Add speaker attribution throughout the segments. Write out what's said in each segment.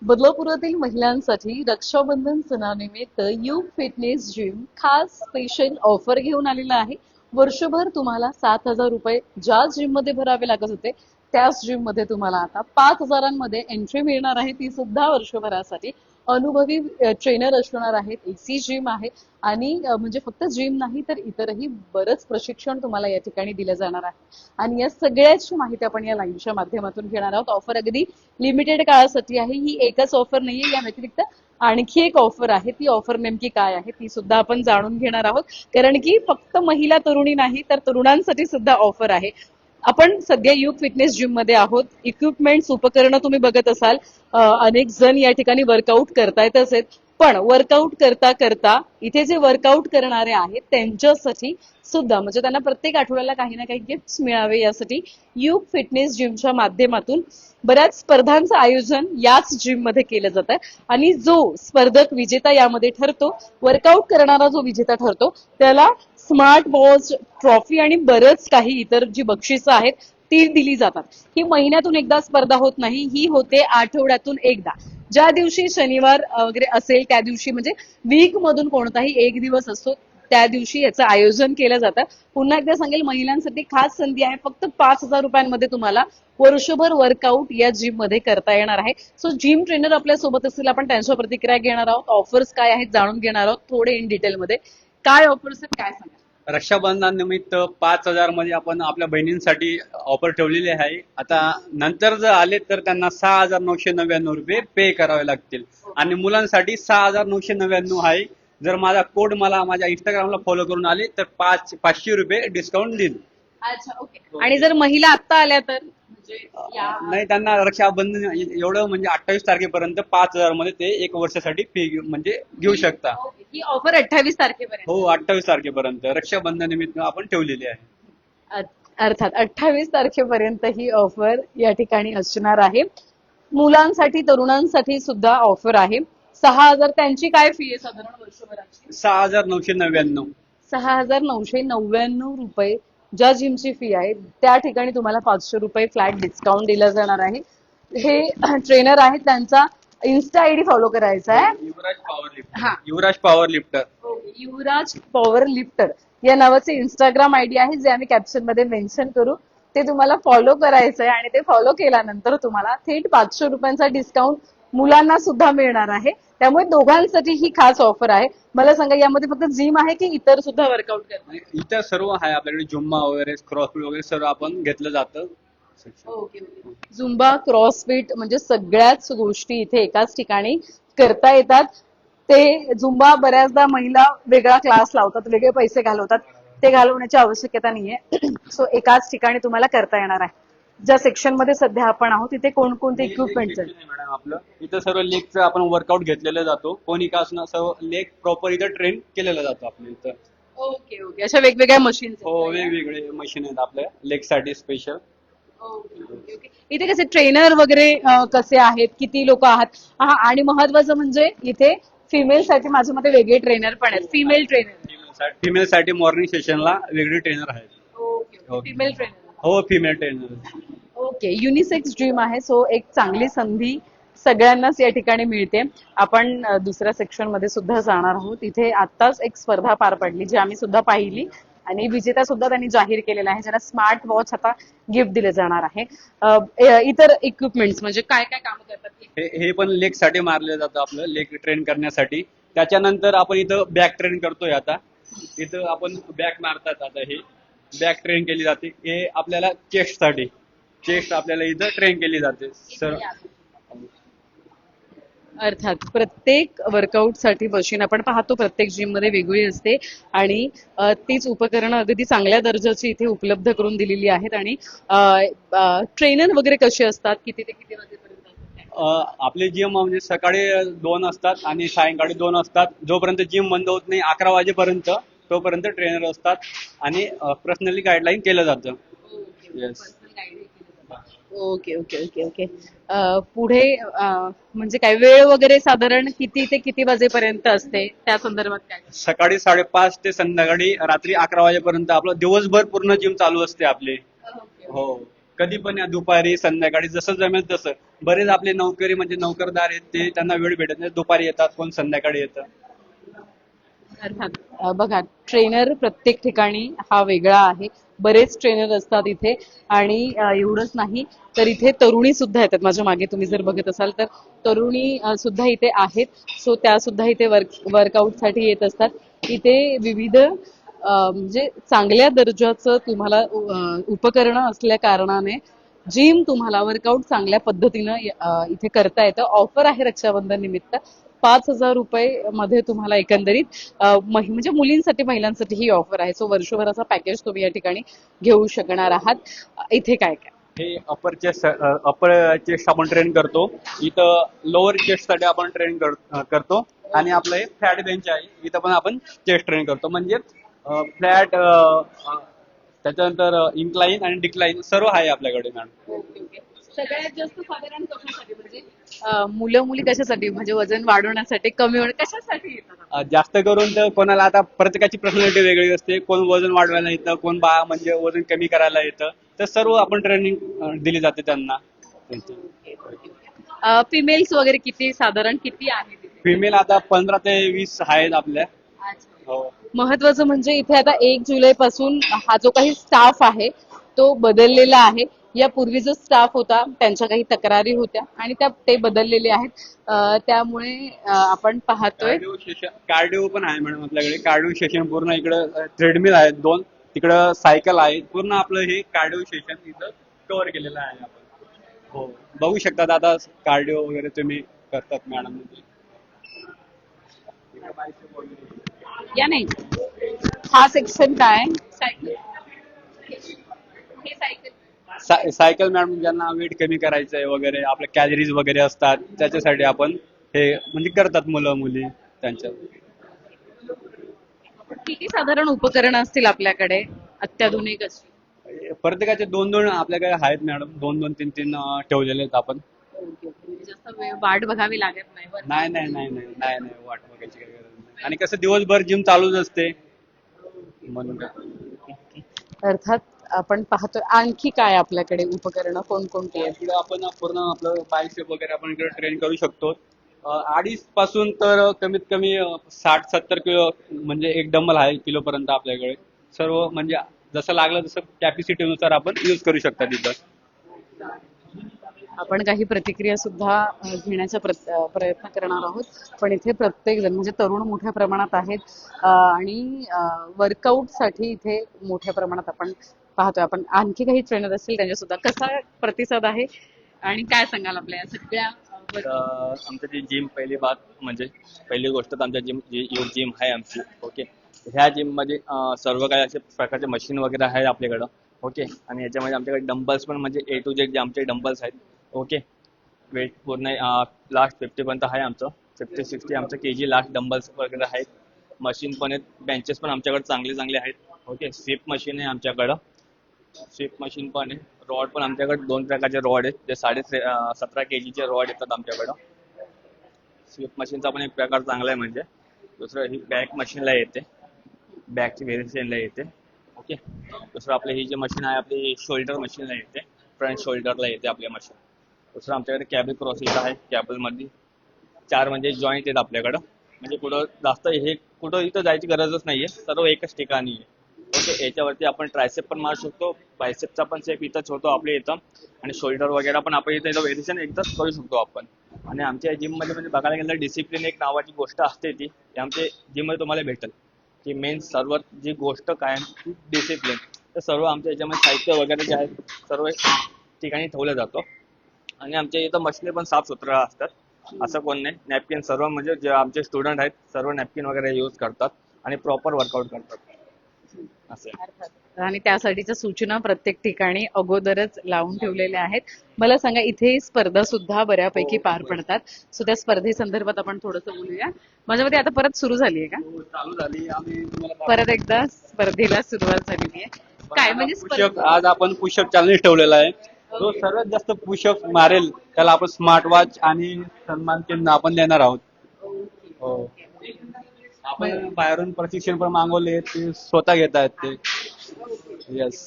Speaker 1: बदलापुरातील महिलांसाठी रक्षाबंधन सणानिमित्त युग फिटनेस जिम खास स्पेशल ऑफर घेऊन आलेला आहे. वर्षभर तुम्हाला 7,000 रुपये ज्या जिम मध्ये भरावे लागत होते त्याच जिम मध्ये तुम्हाला आता 5,000मध्ये एंट्री मिळणार आहे, ती सुद्धा वर्षभरासाठी. अनुभवी ट्रेनर असणार आहेत, एसी जिम आहे आणि म्हणजे फक्त जिम नाही तर इतरही बरंच प्रशिक्षण तुम्हाला या ठिकाणी दिलं जाणार आहे. आणि या सगळ्याची माहिती आपण या लाईव्हच्या माध्यमातून घेणार आहोत. ऑफर अगदी लिमिटेड काळासाठी आहे. ही एकच ऑफर नाहीये, या व्यतिरिक्त आणखी एक ऑफर आहे. ती ऑफर नेमकी काय आहे ती सुद्धा आपण जाणून घेणार आहोत, कारण की फक्त महिला तरुणी नाही तर तरुणांसाठी सुद्धा ऑफर आहे. आपण सध्या युग फिटनेस जिम मध्ये आहोत. इक्विपमेंट्स उपकरणं तुम्ही बघत असाल. अनेक जण या ठिकाणी वर्कआउट करतायतच आहेत, पण वर्कआउट करता करता इथे जे वर्कआउट करणारे आहेत त्यांच्यासाठी सुद्धा म्हणजे त्यांना प्रत्येक आठवड्याला काही ना काही गिफ्ट मिळावे यासाठी युग फिटनेस जिमच्या माध्यमातून बऱ्याच स्पर्धांचं आयोजन याच जिम मध्ये केलं जातं. आणि जो स्पर्धक विजेता यामध्ये ठरतो, वर्कआउट करणारा जो विजेता ठरतो, त्याला स्मार्ट वॉच, ट्रॉफी आणि बरंच काही इतर जी बक्षिसं आहेत ती दिली जातात. ही महिन्यातून एकदा स्पर्धा होत नाही, ही होते आठवड्यातून एकदा. ज्या दिवशी शनिवार वगैरे असेल त्या दिवशी, म्हणजे वीक मधून कोणताही एक दिवस असतो त्या दिवशी याचं आयोजन केलं जातं. पुन्हा एकदा सांगेल, महिलांसाठी खास संधी आहे. फक्त 5,000 रुपयांमध्ये तुम्हाला वर्षभर वर्कआउट या जिम मध्ये करता येणार आहे. सो जिम ट्रेनर आपल्या सोबत असतील, आपण त्यांच्या प्रतिक्रिया घेणार आहोत. ऑफर्स काय आहेत जाणून घेणार आहोत थोडे इन डिटेलमध्ये. काय ऑफर्स आहेत काय सांगा.
Speaker 2: रक्षाबंधन निमित्त 5,000 मध्ये आपण आपल्या बहिणींसाठी ऑफर ठेवलेली आहे. आता नंतर जर आले तर त्यांना 6,999 रुपये पे करावे लागतील आणि मुलांसाठी 6,999 आहे. जर माझा कोड मला माझ्या इंस्टाग्रामला फॉलो करून आले तर 500 रुपये डिस्काउंट देईल.
Speaker 1: अच्छा, ओके. आणि जर महिला आत्ता आल्या तर म्हणजे
Speaker 2: नाही, त्यांना रक्षाबंधन एवढं म्हणजे 28 तारखेपर्यंत 5,000 मध्ये ते एक वर्षासाठी फी म्हणजे घेऊ शकता.
Speaker 1: ही ऑफर 28 तारखेपर्यंत.
Speaker 2: हो, 28 तारखेपर्यंत रक्षाबंधन निमित्त आपण ठेवलेली आहे.
Speaker 1: अर्थात 28 तारखेपर्यंत ही ऑफर या ठिकाणी असणार आहे. मुलांसाठी तरुणांसाठी सुद्धा ऑफर आहे. 6,000 त्यांची काय फी आहे साधारण वर्षभराची?
Speaker 2: 6,999.
Speaker 1: 6,999 रुपये ज्या जिमची फी आहे त्या ठिकाणी तुम्हाला 500 रुपये फ्लॅट डिस्काउंट दिला जाणार आहे. हे ट्रेनर आहेत, त्यांचा इन्स्टा आयडी फॉलो करायचा आहे.
Speaker 2: युवराज पॉवर लिफ्टर.
Speaker 1: हा.
Speaker 2: युवराज पॉवर लिफ्टर.
Speaker 1: युवराज पॉवर लिफ्टर या नावाचे इंस्टाग्राम आयडी आहे, जे आम्ही कॅप्शन मध्ये मेन्शन करू. ते तुम्हाला फॉलो करायचं आहे आणि ते फॉलो केल्यानंतर तुम्हाला थेट 500 रुपयांचा डिस्काउंट मुलांना सुद्धा मिळणार आहे. त्यामुळे दोघांसाठी ही खास ऑफर आहे. मला सांगा, यामध्ये फक्त जिम आहे की इतर सुद्धा वर्कआउट करतात?
Speaker 2: इतर सर्व आहे आपल्याकडे. जुम्मा वगैरे, क्रॉसफिट वगैरे सर्व आपण घेतलं जातं.
Speaker 1: ओके. झुंबा, क्रॉसफिट म्हणजे सगळ्याच गोष्टी इथे एकाच ठिकाणी करता येतात. ते झुंबा बऱ्याचदा महिला वेगळा क्लास लावतात, वेगळे पैसे घालवतात. ते घालवण्याची आवश्यकता नाहीये. सो एकाच ठिकाणी तुम्हाला करता येणार आहे. ज्या सेक्शन मध्ये सध्या आपण आहोत तिथे कोणकोणते इक्विपमेंट्स आहेत?
Speaker 2: मॅडम, आपलं इथं सर्व लेगचं आपण वर्कआउट घेतलेलं जातो. कोणी का असणं सर्व लेग प्रॉपर इथं ट्रेन केलेलं जातो आपल्या इथं.
Speaker 1: Okay okay. अशा वेगवेगळ्या मशीन्स
Speaker 2: हो, वेगवेगळे मशीन आहेत आपल्या लेग साठी स्पेशल.
Speaker 1: इथे कसे ट्रेनर वगैरे कसे आहेत, किती लोक आहात? हा, आणि महत्वाचं म्हणजे इथे फिमेल साठी माझ्या मते वेगळे ट्रेनर पण आहेत, फिमेल ट्रेनर.
Speaker 2: फिमेल साठी मॉर्निंग सेशनला वेगळे ट्रेनर आहेत.
Speaker 1: Female trainer.
Speaker 2: हो, female trainer.
Speaker 1: Okay. Unisex dream आहे. सो एक चांगली संधी सगळ्यांनाच या ठिकाणी मिळते. आपण दुसऱ्या सेक्शन मध्ये सुद्धा जाणार आहोत. इथे आताच एक स्पर्धा पार पडली जी आम्ही सुद्धा पाहिली आणि विजेता सुद्धा त्यांनी जाहीर केलेला आहे, ज्यांना स्मार्ट वॉच आता गिफ्ट दिले जाणार आहे. इतर इक्विपमेंट्स म्हणजे काय काय काम करतात?
Speaker 2: हे पण लेग साठी मारले जातं, आपलं लेग ट्रेन करण्यासाठी. त्याच्यानंतर आपण इथं बॅक ट्रेन करतोय. आता इथं आपण बॅक मारतात. आता हे बॅक ट्रेन केली जाते. हे आपल्याला चेस्ट साठी, चेस्ट आपल्याला इथं ट्रेन केली जाते सर.
Speaker 1: अर्थात प्रत्येक वर्कआउट साठी मशीन आपण पाहतो प्रत्येक जिम मध्ये वेगळी असते आणि तीच उपकरणं अगदी चांगल्या दर्जाची इथे उपलब्ध करून दिलेली आहेत. आणि ट्रेनर वगैरे कसे असतात, किती ते किती वाजेपर्यंत?
Speaker 2: आपले जिम म्हणजे सकाळी 2 असतात आणि सायंकाळी 2 असतात. जोपर्यंत जिम बंद होत नाही 11 वाजेपर्यंत तोपर्यंत ट्रेनर असतात आणि पर्सनली गाईडलाईन केलं जातं. Yes.
Speaker 1: Okay okay okay okay. पुढे म्हणजे काय वेळ वगैरे साधारण किती ते किती वाजेपर्यंत असते, त्या संदर्भात काय?
Speaker 2: सकाळी 5:30 ते संध्याकाळी रात्री 11 वाजेपर्यंत आपलं दिवसभर पूर्ण जिम चालू असते आपली. हो. कधी पण या, दुपारी संध्याकाळी जसं जमेल तसं. बरेच आपले नोकरी म्हणजे नोकरदार आहेत ते, त्यांना वेळ भेटत नाही, दुपारी येतात, कोण संध्याकाळी येतं.
Speaker 1: अर्थात बघा, ट्रेनर प्रत्येक ठिकाणी हा वेगळा आहे. बरेच ट्रेनर असतात इथे. आणि एवढंच नाही तर इथे तरुणी सुद्धा येतात. माझ्या मागे तुम्ही जर बघत असाल तर तरुणी सुद्धा इथे आहेत. सो त्या सुद्धा इथे वर्कआउटसाठी येत असतात. इथे विविध म्हणजे चांगल्या दर्जाचं तुम्हाला उपकरणं असल्या कारणाने जिम तुम्हाला वर्कआउट चांगल्या पद्धतीनं इथे करता येतं. ऑफर आहे रक्षाबंधन निमित्त. 5,000 रुपये मध्ये तुम्हाला एकंदरीत म्हणजे मुलींसाठी महिलांसाठी ही ऑफर आहे. सो वर्षभराचा पॅकेज तुम्ही या ठिकाणी घेऊ शकणार आहात. इथे काय काय
Speaker 2: हे अपर चेस्ट आपण ट्रेन करतो. इथं लोअर चेस्ट साठी आपण ट्रेन करतो. आणि आपलं हे फ्लॅट बेंच आहे, इथं पण आपण चेस्ट ट्रेन करतो. म्हणजे फ्लॅट, त्याच्यानंतर इन्क्लाइन आणि डिक्लाइन सर्व आहे आपल्याकडे मॅडम.
Speaker 1: सगळ्यात जास्त साधारण कशासाठी म्हणजे मुलं मुली कशासाठी म्हणजे वजन वाढवण्यासाठी कमी होणं कशासाठी येतात?
Speaker 2: जास्त करून तर कोणाला, आता प्रत्येकाची पर्सनॅलिटी वेगळी असते. कोण वजन वाढवायला येतं, कोण म्हणजे वजन कमी करायला येतं. तर सर्व आपण ट्रेनिंग दिली जाते त्यांना.
Speaker 1: फिमेल्स वगैरे किती साधारण किती आहे तिथे?
Speaker 2: फिमेल आता 15 ते 20 आहेत आपल्या. हो.
Speaker 1: महत्वाचं म्हणजे इथे आता 1 जुलै पासून हा जो काही स्टाफ आहे तो बदललेला आहे. यापूर्वी जो स्टाफ होता त्यांच्या काही तक्रारी होत्या आणि ते बदललेले आहेत. त्यामुळे आपण पाहतोय
Speaker 2: कार्डिओ पण आहे मॅडम आपल्याकडे. कार्डिओ सेशन पूर्ण इकडं ट्रेडमिल आहेत 2, तिकडं सायकल आहे. पूर्ण आपलं हे कार्डिओ सेशन इथं कव्हर केलेलं आहे आपण. हो, बघू शकता आता कार्डिओ वगैरे तुम्ही करतात मॅडम.
Speaker 1: या नाही हा सेक्शन काय सायकल हे सायकल
Speaker 2: सायकल मॅडम, ज्यांना वेट कमी करायचंय वगैरे, आपल्या कॅलरीज वगैरे असतात, त्याच्यासाठी आपण हे म्हणजे करतात मुलं मुली त्यांच्या.
Speaker 1: किती साधारण उपकरणं असतील आपल्याकडे अत्याधुनिक अशी?
Speaker 2: प्रत्येकाचे 2-2 आपल्याकडे आहेत मॅडम. 2-2, 3-3 ठेवलेले आहेत आपण.
Speaker 1: म्हणजे जास्त वाट बघावी लागत नाही.
Speaker 2: नाही नाही नाही नाही नाही नाही, वाट बघायची काही गरज नाही. आणि कसं दिवसभर जिम चालूच असते म्हणून.
Speaker 1: अर्थात आपण पाहतोय आणखी काय आपल्याकडे उपकरणं कोणकोणती आहेत?
Speaker 2: इकडे आपण पूर्ण आपलं बायसेप वगैरे आपण इकडे ट्रेन करू शकतो. 2.5 पासून तर कमीत कमी 60-70 किलो म्हणजे एक डंबल आहे किलोपर्यंत आपल्याकडे. सर्व म्हणजे जसं लागलं तसं कॅपॅसिटीनुसार आपण यूज करू शकता तिथं.
Speaker 1: आपण काही प्रतिक्रिया सुद्धा घेण्याचा प्रयत्न करणार आहोत. पण इथे प्रत्येक जण म्हणजे तरुण मोठ्या प्रमाणात आहेत. आणि वर्कआउटसाठी इथे मोठ्या प्रमाणात आपण पाहतोय. आपण आणखी काही ट्रेनर असतील त्यांच्या सुद्धा कसा प्रतिसाद आहे आणि काय सांगाल आपल्या सगळ्या
Speaker 3: आमचं जी जिम पहिली गोष्ट तर आमच्या जिम आहे आमची. ओके, ह्या जिम मध्ये सर्व काही असे प्रकारचे मशीन वगैरे आहे आपल्याकडं. ओके, आणि याच्यामध्ये आमच्याकडे डंबल्स पण म्हणजे A to Z जे आमचे डंबल्स आहेत. ओके, वेट पूर्ण लास्ट 50 पर्यंत आहे आमचं. 50-60 आमचं KG लास्ट डंबल्स वगैरे आहेत. मशीन पण आहेत, बेंचेस पण आमच्याकडे चांगले आहेत. ओके, स्वीप मशीन आहे आमच्याकडं. स्वीप मशीन पण आहे. रॉड पण आमच्याकडे 2 प्रकारचे रॉड आहेत. ते 17 KGचे रॉड येतात आमच्याकडं. स्वीप मशीनचा पण एक प्रकार चांगला आहे. म्हणजे दुसरं ही बॅक मशीनला येते, बॅकची व्हेरिएशनला येते. ओके, दुसरं आपलं ही जी मशीन आहे आपली शोल्डर मशीनला येते, फ्रंट शोल्डरला येते आपली मशीन. दुसरं आमच्याकडे कॅबल क्रॉसिंग आहे. कॅबलमध्ये 4 म्हणजे जॉईंट आहेत आपल्याकडं. म्हणजे कुठं जास्त हे कुठं इथं जायची गरजच नाहीये, सर्व एकच ठिकाणी आहे. ओके, याच्यावरती आपण ट्रायसेप पण मारू शकतो, बायसेपचा पण सेप इथंच होतो आपल्या इथं. आणि शोल्डर वगैरे पण आपण इथं व्हेरिएशन एकदाच करू शकतो आपण. आणि आमच्या जिम मध्ये म्हणजे बघायला गेलं तर डिसिप्लिन एक नावाची गोष्ट असते, ती आमच्या जिम मध्ये तुम्हाला भेटेल. की मेन सर्वात जी गोष्ट कायम डिसिप्लिन, तर सर्व आमच्या याच्यामध्ये साहित्य वगैरे जे आहे सर्व ठिकाणी ठेवलं जातं. आणि आमच्या इथं मशीन पण साफसुथरा असतात, असं कोण नाही. नॅपकिन सर्व म्हणजे जे आमचे स्टुडंट आहेत सर्व नॅपकिन वगैरे यूज करतात आणि प्रॉपर वर्कआउट करतात असे.
Speaker 1: आणि त्यासाठीच्या सूचना प्रत्येक ठिकाणी अगोदरच लावून ठेवलेल्या आहेत. मला सांगा, इथे स्पर्धा सुद्धा बऱ्यापैकी पार पडतात. सो त्या स्पर्धेसंदर्भात आपण थोडंसं बोलूया. माझ्या मते आता परत सुरू झाली आहे का?
Speaker 2: चालू झाली. आम्ही
Speaker 1: परत एकदा स्पर्धेला सुरुवात झालेली आहे. काय म्हणजे
Speaker 2: पुशअप, आज आपण पुशअप चॅलेंज ठेवलेला आहे. जो सर्वात जास्त पुशअप मारेल त्याला आपण स्मार्ट वॉच आणि सन्मान चिन्ह आपण देणार आहोत. हो, आपण बाहेरून प्रशिक्षण पण मागवले, ते स्वतः घेत आहेत ते. येस.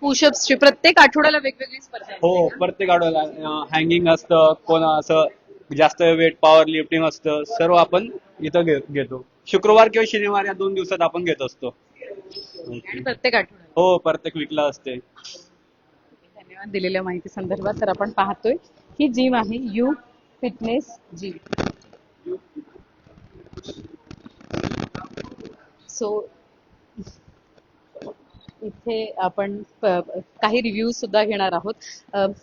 Speaker 1: पुशअप्सची प्रत्येक आठवड्याला वेगवेगळी स्पर्धा असते
Speaker 2: हो
Speaker 1: का?
Speaker 2: प्रत्येक आठवड्याला हँगिंग असतं, कोण असं जास्त वेट पॉवर लिफ्टिंग असतं, सर्व आपण इथं घेतो. शुक्रवार किंवा शनिवार या 2 दिवसात आपण घेत असतो.
Speaker 1: आणि प्रत्येक आठवड्याला.
Speaker 2: हो प्रत्येक वीकला असते.
Speaker 1: धन्यवाद दिलेल्या माहिती संदर्भात. तर आपण पाहतोय ही जिम आहे यू फिटनेस जिम. सो इथे आपण काही रिव्ह्यू सुद्धा घेणार आहोत.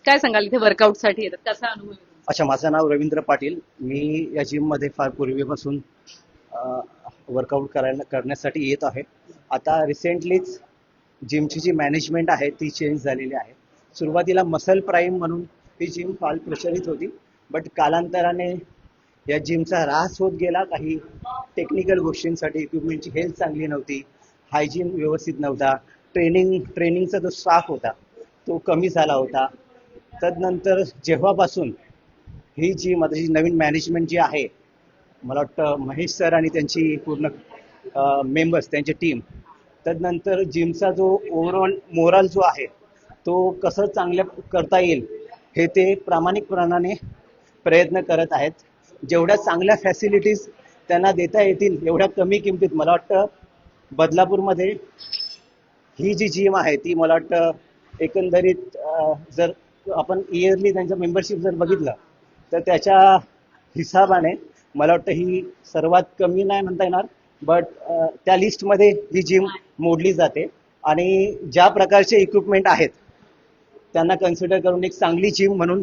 Speaker 1: काय सांगाल इथे वर्कआउट साठी येतात, कसा अनुभव आहे तुमचा?
Speaker 4: अच्छा, माझं नाव रवींद्र पाटील. मी या जिममध्ये फार पूर्वीपासून वर्कआउट करण्यासाठी येत आहे. आता रिसेंटलीच जिमची जी मॅनेजमेंट आहे ती चेंज झालेली आहे. सुरुवातीला मसल प्राईम म्हणून ही जिम फार प्रचलित होती, बट कालांतराने या जिमचा ऱ्हास होत गेला. काही टेक्निकल गोष्टींसाठी इक्विपमेंटची हेल्थ चांगली नव्हती, हायजीन व्यवस्थित नव्हता, ट्रेनिंगचा जो स्टाफ होता तो कमी झाला होता. तदनंतर जेव्हापासून ही जिम आता जी नवीन मॅनेजमेंट जी आहे, मला वाटतं महेश सर आणि त्यांची पूर्ण मेंबर्स, त्यांची टीम, तदनंतर जिमचा जो ओव्हरऑल मोरल जो आहे तो कसं चांगल्या करता येईल हे ते प्रामाणिकपणाने प्रयत्न करत आहेत. जेवढ्या चांगल्या फॅसिलिटीज त्यांना देता येतील एवढ्या कमी किमतीत, मला वाटतं बदलापूरमध्ये ही जी जिम आहे ती मला वाटतं एकंदरीत जर आपण इयरली त्यांचं मेंबरशिप जर बघितलं तर त्याच्या हिसाबाने मला वाटतं ही सर्वात कमी नाही म्हणता येणार, बट त्या लिस्टमध्ये ही जिम मोडली जाते. आणि ज्या प्रकारचे इक्विपमेंट आहेत त्यांना कन्सिडर करून एक चांगली जिम म्हणून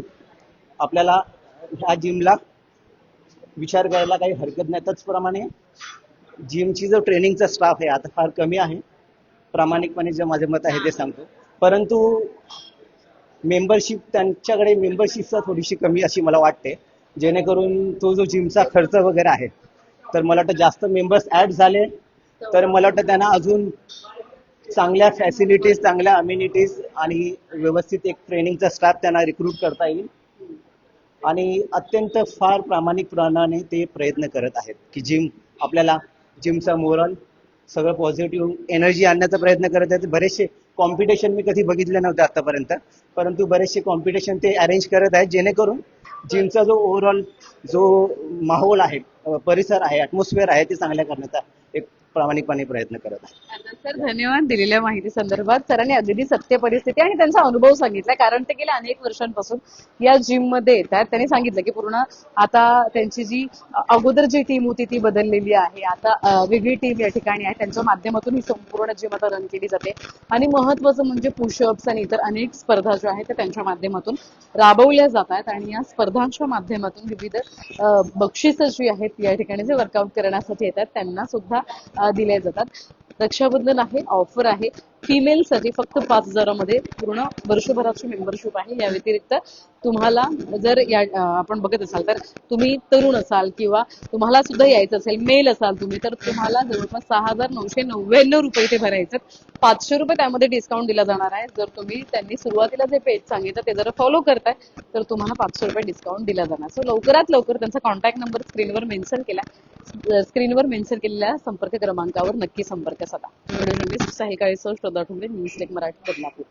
Speaker 4: आपल्याला ह्या जिमला विचार करायला काही हरकत नाही. त्याचप्रमाणे जिमची जो ट्रेनिंगचा स्टाफ आहे आता फार कमी आहे, प्रामाणिकपणे जे माझे मत आहे ते सांगतो. परंतु मेंबरशिप, त्यांच्याकडे मेंबरशिपचा थोडीशी कमी अशी मला वाटते, जेणेकरून तो जो जिमचा खर्च वगैरे आहे, तर मला वाटतं जास्त मेंबर्स ऍड झाले तर मला वाटतं त्यांना अजून चांगल्या फॅसिलिटीज, चांगल्या अम्युनिटीज आणि व्यवस्थित एक ट्रेनिंगचा स्टाफ त्यांना रिक्रूट करता येईल. आणि अत्यंत फार प्रामाणिकपणाने ते प्रयत्न करत आहेत की जिम आपल्याला जिमचा मोरल सगळं पॉझिटिव्ह एनर्जी आणण्याचा प्रयत्न करत आहेत. बरेचसे कॉम्पिटिशन मी कधी बघितले नव्हते आतापर्यंत, परंतु बरेचसे कॉम्पिटिशन ते अरेंज करत आहेत, जेणेकरून जिमचा जो ओव्हरऑल जो माहोल आहे, परिसर आहे, ॲटमॉस्फिअर आहे, ते चांगल्या करण्याचा एक प्रामाणिकपणे प्रयत्न करत आहे.
Speaker 1: सर धन्यवाद दिलेल्या माहिती संदर्भात. सरांनी अगदी सत्य परिस्थिती आणि त्यांचा अनुभव सांगितला, कारण ते गेल्या अनेक वर्षांपासून या जिम मध्ये येतात. त्यांनी सांगितलं की पूर्ण आता त्यांची जी अगोदर जी टीम होती ती बदललेली आहे, आता वेगळी टीम या ठिकाणी आहे, त्यांच्या माध्यमातून ही संपूर्ण जिम आता रन केली जाते. आणि महत्वाचं म्हणजे पुशअप्स आणि इतर अनेक स्पर्धा ज्या आहेत त्या त्यांच्या माध्यमातून राबवल्या जात आहेत. आणि या स्पर्धांच्या माध्यमातून विविध बक्षिसं जी आहेत या ठिकाणी जे वर्कआउट करण्यासाठी येतात त्यांना सुद्धा दिल्या जातात. रक्षाबंधन आहे, ऑफर आहे फिमेलसाठी फक्त 5,000 मध्ये पूर्ण वर्षभराची मेंबरशिप आहे. या व्यतिरिक्त तुम्हाला जर आपण बघत असाल तर तुम्ही तरुण असाल किंवा तुम्हाला सुद्धा यायचं असेल, मेल असाल तुम्ही, तर तुम्हाला जवळपास 6,999 रुपये इथे भरायचे. 500 रुपये त्यामध्ये डिस्काउंट दिला जाणार आहे. जर तुम्ही त्यांनी सुरुवातीला जे पेज सांगितलं ते जर फॉलो करताय तर तुम्हाला 500 रुपये डिस्काउंट दिला जाणार. सो लवकरात लवकर त्यांचा कॉन्टॅक्ट नंबर स्क्रीनवर मेन्शन केलेल्या संपर्क क्रमांकावर नक्की संपर्क साधा. व्हिडिओ जर्नलिस्ट साहिकाळी सर, श्रद्धा ठोंबरे, न्यूज लेक मराठी, बदलापूर.